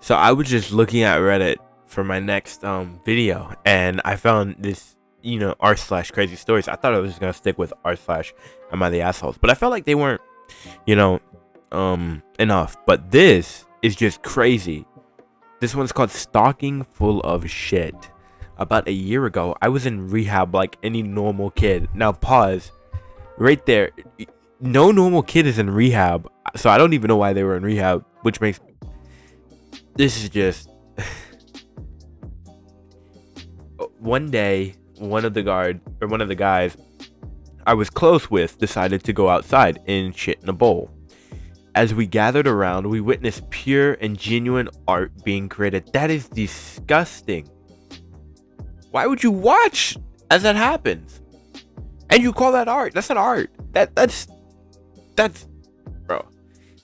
So I was just looking at Reddit for my next video, and I found this, r slash crazy stories. I thought I was just gonna stick with r slash am I the assholes, but I felt like they weren't, you know, enough. But this is just crazy. This one's called Stalking Full of Shit. About a year ago, I was in rehab like any normal kid. Now pause right there. No normal kid is in rehab, so I don't even know why they were in rehab, which makes this is just one day. One of the guys I was close with decided to go outside and shit in a bowl. As we gathered around, we witnessed pure and genuine art being created. That is disgusting. Why would you watch as that happens? And you call that art? That's not art. That's bro.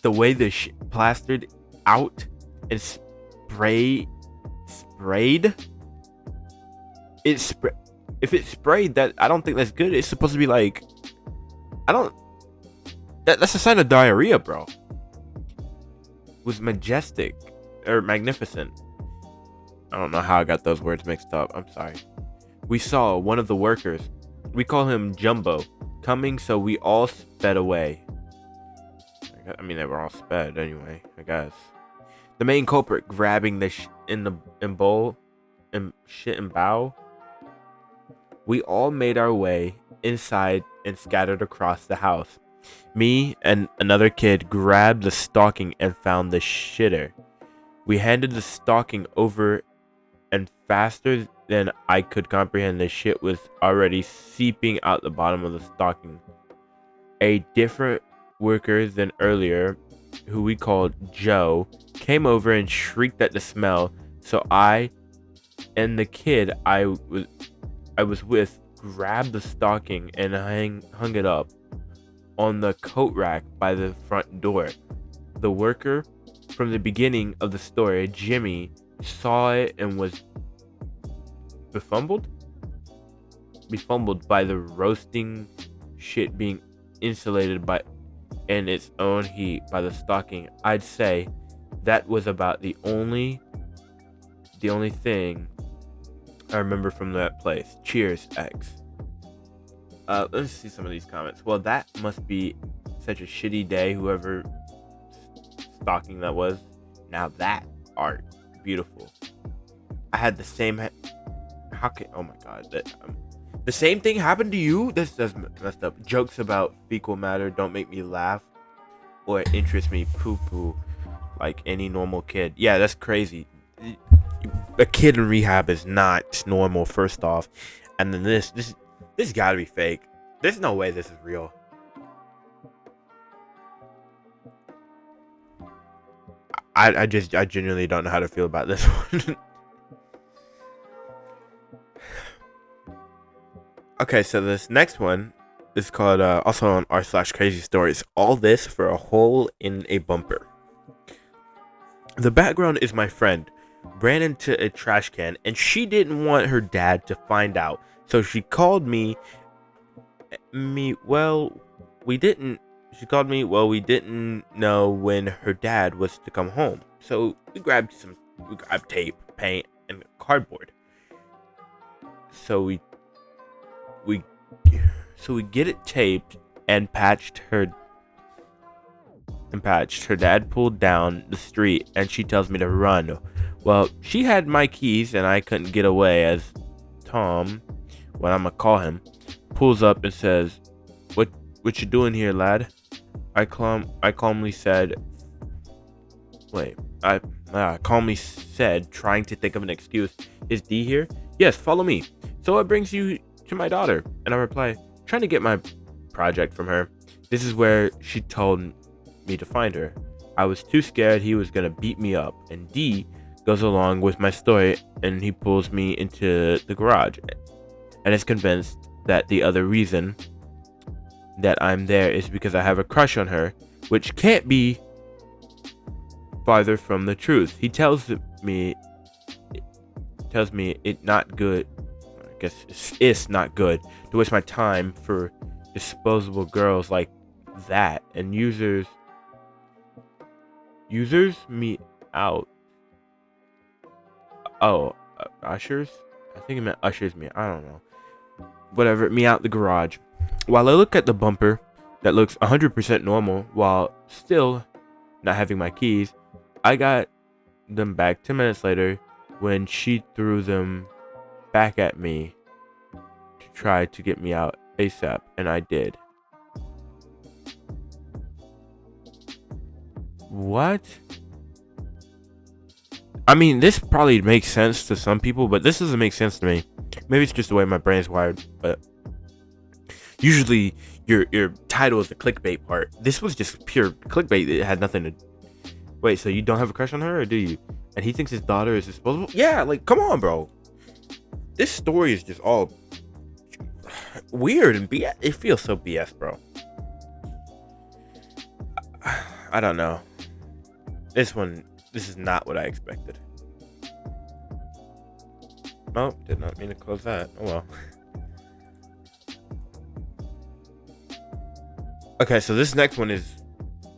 The way the shit plastered out and sprayed. If it's sprayed, that I don't think that's good. It's supposed to be like, I don't. That's a sign of diarrhea, bro. It was majestic or magnificent. I don't know how I got those words mixed up. I'm sorry. We saw one of the workers, we call him Jumbo, coming, so we all sped away. I mean, they were all sped anyway, I guess. The main culprit grabbing the bowl and shit and bow. We all made our way inside and scattered across the house. Me and another kid grabbed the stocking and found the shitter. We handed the stocking over, and faster than I could comprehend, the shit was already seeping out the bottom of the stocking. A different worker than earlier, who we called Joe, came over and shrieked at the smell, so I and the kid I was with grabbed the stocking and hung it up on the coat rack by the front door. The worker from the beginning of the story, Jimmy, saw it and was befuddled by the roasting shit being insulated by in its own heat by the stocking. I'd say that was about the only thing I remember from that place. Cheers, X. Let's see some of these comments. Well, that must be such a shitty day, whoever stocking that was. Now that art, beautiful. I had the same. How can? Oh my god, the same thing happened to you? This does messed up. Jokes about fecal matter don't make me laugh or interest me. Poo poo, like any normal kid. Yeah, that's crazy. A kid in rehab is not normal. First off, and then this gotta be fake. There's no way this is real. I genuinely don't know how to feel about this one. Okay, so this next one is called also on r slash crazy stories. All this for a hole in a bumper. The background is my friend ran into a trash can and she didn't want her dad to find out, so she called me. Well, we didn't. She called me. Well, we didn't know when her dad was to come home, so we grabbed tape, paint, and cardboard. So we get it taped and patched. Her dad pulled down the street and she tells me to run. Well, she had my keys and I couldn't get away, as Tom, what I'm gonna call him, pulls up and says, what you doing here, lad? I calmly said, trying to think of an excuse, is D here? Yes, follow me. So what brings you to my daughter? And I reply, trying to get my project from her. This is where she told me to find her. I was too scared he was gonna beat me up, and D goes along with my story, and he pulls me into the garage and is convinced that the other reason that I'm there is because I have a crush on her, which can't be farther from the truth. He tells me it not good. I guess it's not good to waste my time for disposable girls like that, and users me out. Oh, ushers? I think it meant ushers me. I don't know. Whatever, me out the garage. While I look at the bumper that looks 100% normal while still not having my keys, I got them back 10 minutes later when she threw them back at me to try to get me out ASAP, and I did. What? I mean, this probably makes sense to some people, but this doesn't make sense to me. Maybe it's just the way my brain's wired, but usually your title is the clickbait part. This was just pure clickbait. It had nothing to. Wait, so you don't have a crush on her, or do you? And he thinks his daughter is disposable? Yeah, like, come on, bro. This story is just all weird and BS. It feels so BS, bro. I don't know. This is not what I expected. Oh, did not mean to close that. Oh well. Okay, so this next one is,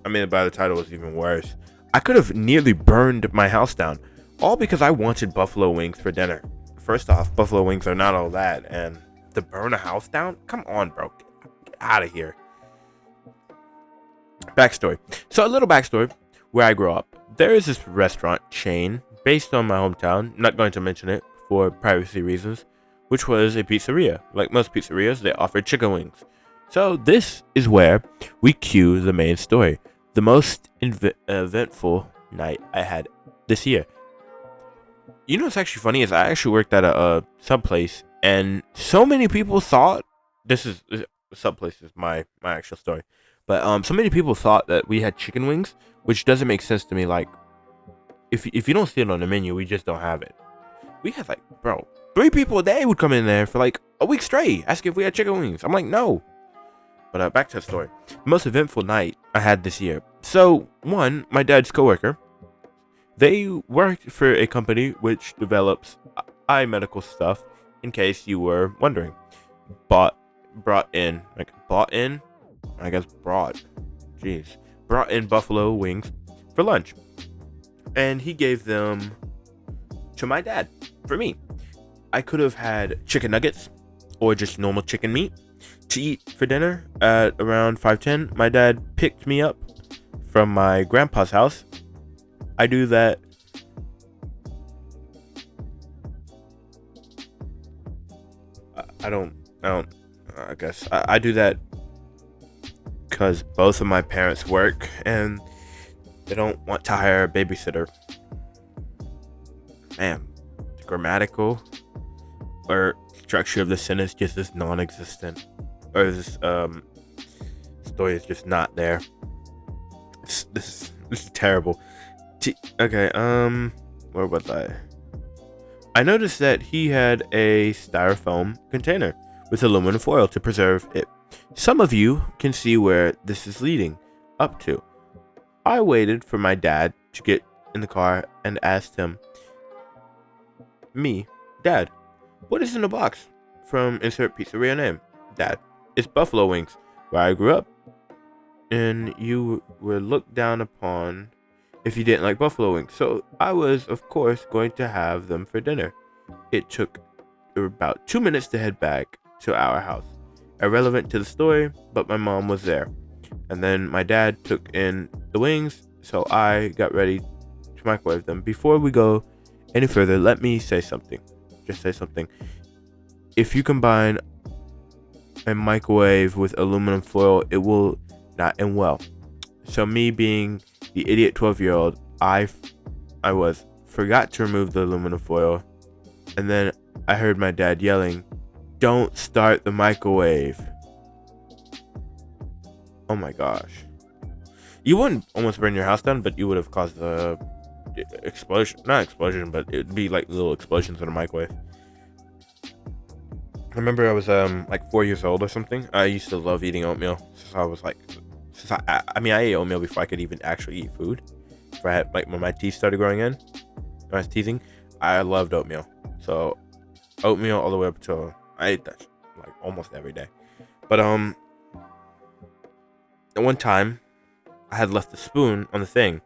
I mean, by the title is even worse. I could have nearly burned my house down, all because I wanted buffalo wings for dinner. First off, buffalo wings are not all that, and to burn a house down? Come on, bro. Get out of here. Backstory. So a little backstory where I grew up. There is this restaurant chain based on my hometown, not going to mention it for privacy reasons, which was a pizzeria. Like most pizzerias, they offered chicken wings. So this is where we cue the main story. The most eventful night I had this year. You know what's actually funny is I actually worked at a sub place, and so many people thought this sub place is my actual story. But so many people thought that we had chicken wings, which doesn't make sense to me. Like, if you don't see it on the menu, we just don't have it. We had like, bro, 3 people a day would come in there for like a week straight, asking if we had chicken wings. I'm like, no. But back to the story. The most eventful night I had this year. So one, my dad's coworker, they worked for a company which develops eye medical stuff. In case you were wondering, brought in, I guess brought in buffalo wings for lunch, and he gave them to my dad for me. I could have had chicken nuggets or just normal chicken meat to eat for dinner at around 5:10. My dad picked me up from my grandpa's house. I do that. I guess I do that because both of my parents work and they don't want to hire a babysitter. Man, the grammatical or structure of the sentence just is non-existent, or this story is just not there. This is terrible. Okay, where was I? I noticed that he had a styrofoam container with aluminum foil to preserve it. Some of you can see where this is leading up to. I waited for my dad to get in the car and asked him, Dad, what is in the box? From insert pizzeria name. Dad, it's buffalo wings, where I grew up. And you were looked down upon if you didn't like buffalo wings. So I was, of course, going to have them for dinner. It took about 2 minutes to head back to our house. Irrelevant to the story, but my mom was there. And then my dad took in the wings, so I got ready to microwave them. Before we go any further, let me say something. Just say something. If you combine a microwave with aluminum foil, it will not end well. So me being the idiot 12-year-old I forgot to remove the aluminum foil, and then I heard my dad yelling, "Don't start the microwave." Oh my gosh. You wouldn't almost burn your house down, but you would have caused a explosion. Not explosion, but it'd be like little explosions in a microwave. I remember I was like 4 years old or something. I used to love eating oatmeal since I was like, I ate oatmeal before I could even actually eat food. Before I had, like, when my teeth started growing in, when I was teething, I loved oatmeal. So oatmeal all the way up to, I ate that like almost every day. But at one time I had left the spoon on the thing,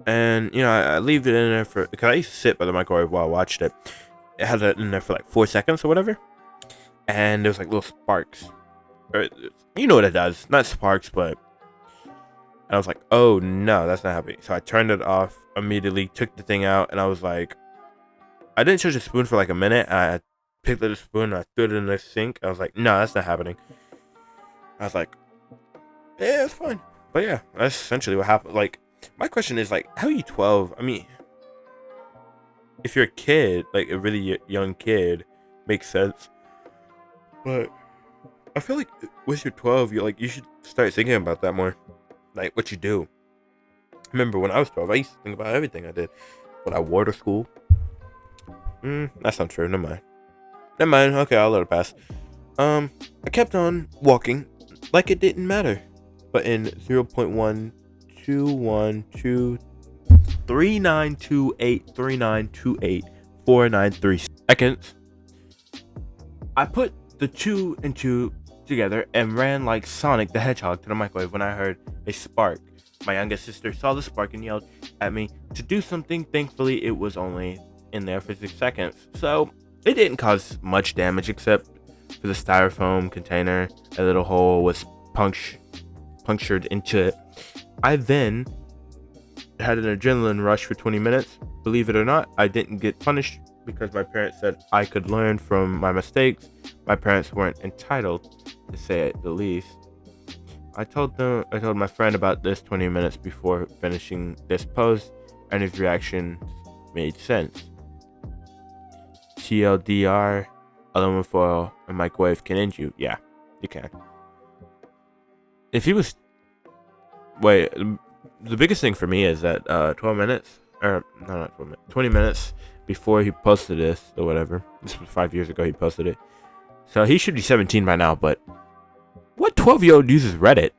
And I leave it in there for, because I used to sit by the microwave while I watched it. It had it in there for like 4 seconds or whatever, and there was like little sparks. Or, you know what it does? Not sparks, but I was like, oh no, that's not happening. So I turned it off immediately, took the thing out, and I was like, I didn't touch the spoon for like a minute. I picked up the spoon and I threw it in the sink. I was like, no, that's not happening. I was like, yeah, it's fine. But yeah, that's essentially what happened. Like, my question is like, how are you 12? I mean, if you're a kid, like a really young kid, makes sense. But I feel like with your 12, you should start thinking about that more. Like what you do. Remember when I was 12, I used to think about everything I did. What I wore to school. That's not true. Never mind. Never mind. Okay, I'll let it pass. I kept on walking like it didn't matter. But in 0.12123928493 seconds, I put the 2 and 2 together and ran like Sonic the Hedgehog to the microwave when I heard a spark. My youngest sister saw the spark and yelled at me to do something. Thankfully, it was only in there for 6 seconds, so it didn't cause much damage except for the styrofoam container. A little hole was punctured into it. I then had an adrenaline rush for 20 minutes. Believe it or not, I didn't get punished because my parents said I could learn from my mistakes. My parents weren't entitled, to say it the least. I told my friend about this 20 minutes before finishing this post, and his reaction made sense. TLDR, aluminum foil and microwave can end you. Yeah, you can. If he was... Wait, the biggest thing for me is that 12 minutes, or no, not 12 minutes, 20 minutes before he posted this or whatever. This was 5 years ago he posted it. So he should be 17 by now, but what 12-year-old uses Reddit?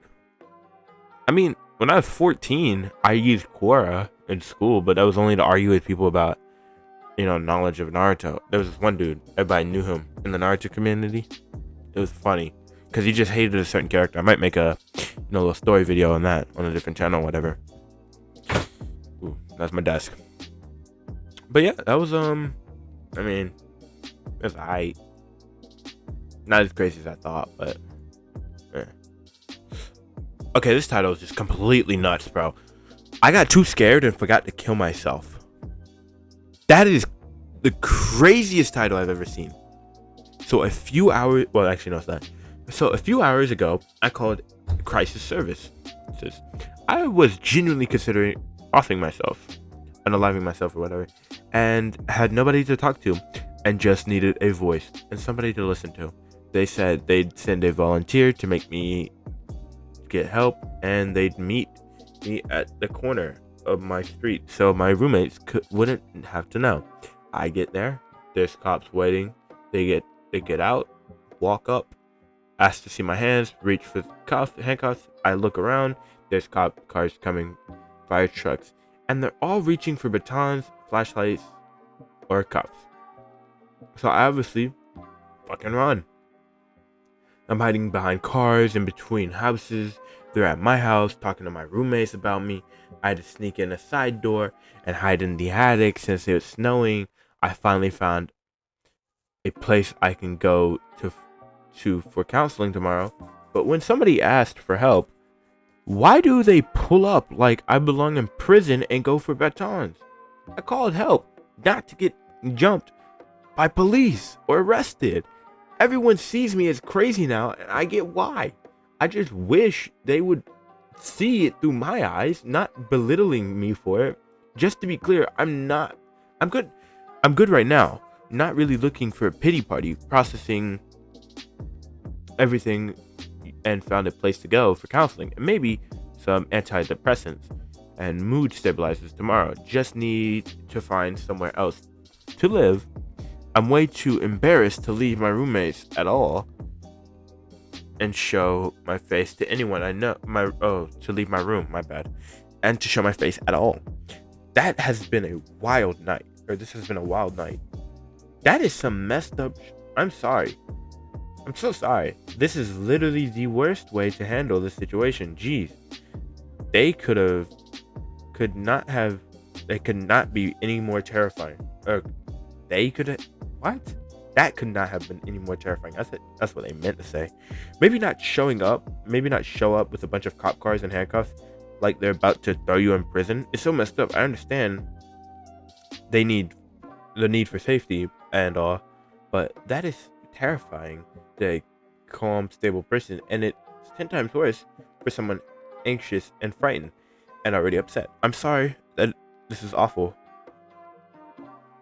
I mean, when I was 14, I used Quora in school, but that was only to argue with people about, knowledge of Naruto. There was this one dude, everybody knew him in the Naruto community. It was funny, because he just hated a certain character. I might make a, little story video on that, on a different channel, whatever. Ooh, that's my desk. But yeah, that was, I mean, it was alright. Not as crazy as I thought, but okay, this title is just completely nuts, bro. I got too scared and forgot to kill myself. That is the craziest title I've ever seen. So a few hours, well, actually, no, it's not. So a few hours ago, I called crisis service. I was genuinely considering offing myself, unaliving myself or whatever, and had nobody to talk to, and just needed a voice and somebody to listen to. They said they'd send a volunteer to make me get help, and they'd meet me at the corner of my street so my roommates wouldn't have to know. I get there, there's cops waiting. They get out, walk up, ask to see my hands, reach for handcuffs. I look around, there's cop cars coming, fire trucks, and they're all reaching for batons, flashlights, or cuffs. So I obviously fucking run. I'm hiding behind cars, in between houses. They're at my house, talking to my roommates about me. I had to sneak in a side door and hide in the attic since it was snowing. I finally found a place I can go to for counseling tomorrow. But when somebody asked for help, why do they pull up like I belong in prison and go for batons? I called help, not to get jumped by police or arrested. Everyone sees me as crazy now, and I get why. I just wish they would see it through my eyes, not belittling me for it. Just to be clear, I'm good. I'm good right now. Not really looking for a pity party. Processing everything and found a place to go for counseling, and maybe some antidepressants and mood stabilizers tomorrow. Just need to find somewhere else to live. I'm way too embarrassed to leave my roommates at all and show my face to anyone I know. To leave my room, my bad. And to show my face at all. That has been a wild night. Or this has been a wild night. That is some messed up... I'm sorry. I'm so sorry. This is literally the worst way to handle this situation. Jeez. They could have could not have. They could not be any more terrifying. Or they could. What? That could not have been any more terrifying. That's what they meant to say. Maybe not showing up. Maybe not show up with a bunch of cop cars and handcuffs, like they're about to throw you in prison. It's so messed up. I understand they need the need for safety and all, but that is terrifying to a calm, stable person, and it's 10 times worse for someone anxious and frightened and already upset. I'm sorry that this is awful.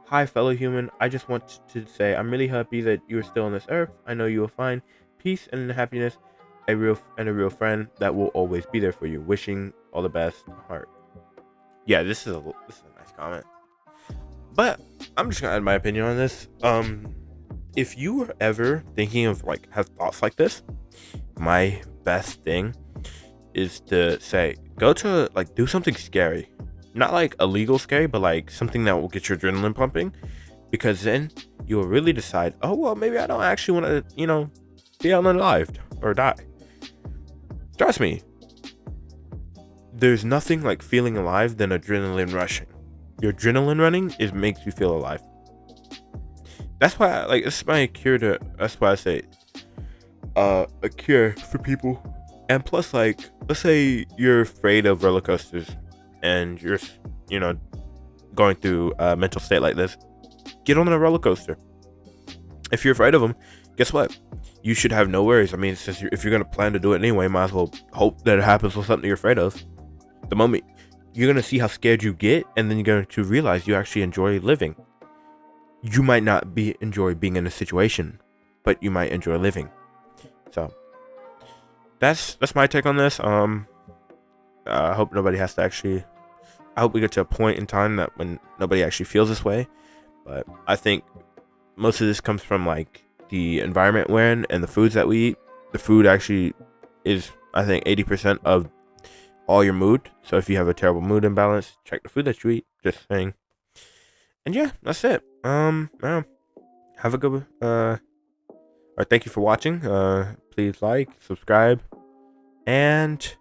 Hi, fellow human. I just want to say I'm really happy that you are still on this earth. I know you will find peace and happiness, a real friend that will always be there for you. Wishing all the best, heart. Yeah, this is a nice comment. But I'm just gonna add my opinion on this. If you were ever thinking of like have thoughts like this, my best thing is to say go to like do something scary. Not like illegal scary, but like something that will get your adrenaline pumping, because then you'll really decide, oh well, maybe I don't actually want to, be unalived or die. Trust me, there's nothing like feeling alive than adrenaline rushing. Your adrenaline running makes you feel alive. That's why it's my cure to. That's why I say, a cure for people. And plus, like, let's say you're afraid of roller coasters, and you're, going through a mental state like this. Get on a roller coaster. If you're afraid of them, guess what? You should have no worries. I mean, since if you're gonna plan to do it anyway, might as well hope that it happens with something you're afraid of. The moment you're gonna see how scared you get, and then you're going to realize you actually enjoy living. You might not enjoy being in a situation, but you might enjoy living. So that's my take on this. I hope nobody has to actually. I hope we get to a point in time that when nobody actually feels this way. But I think most of this comes from like the environment we're in and the foods that we eat. The food actually is, I think, 80% of all your mood. So if you have a terrible mood imbalance, check the food that you eat. Just saying. And yeah, that's it. Have a good or thank you for watching. Please like, subscribe, and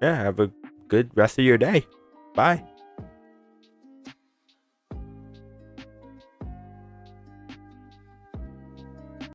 yeah, have a good rest of your day. Bye.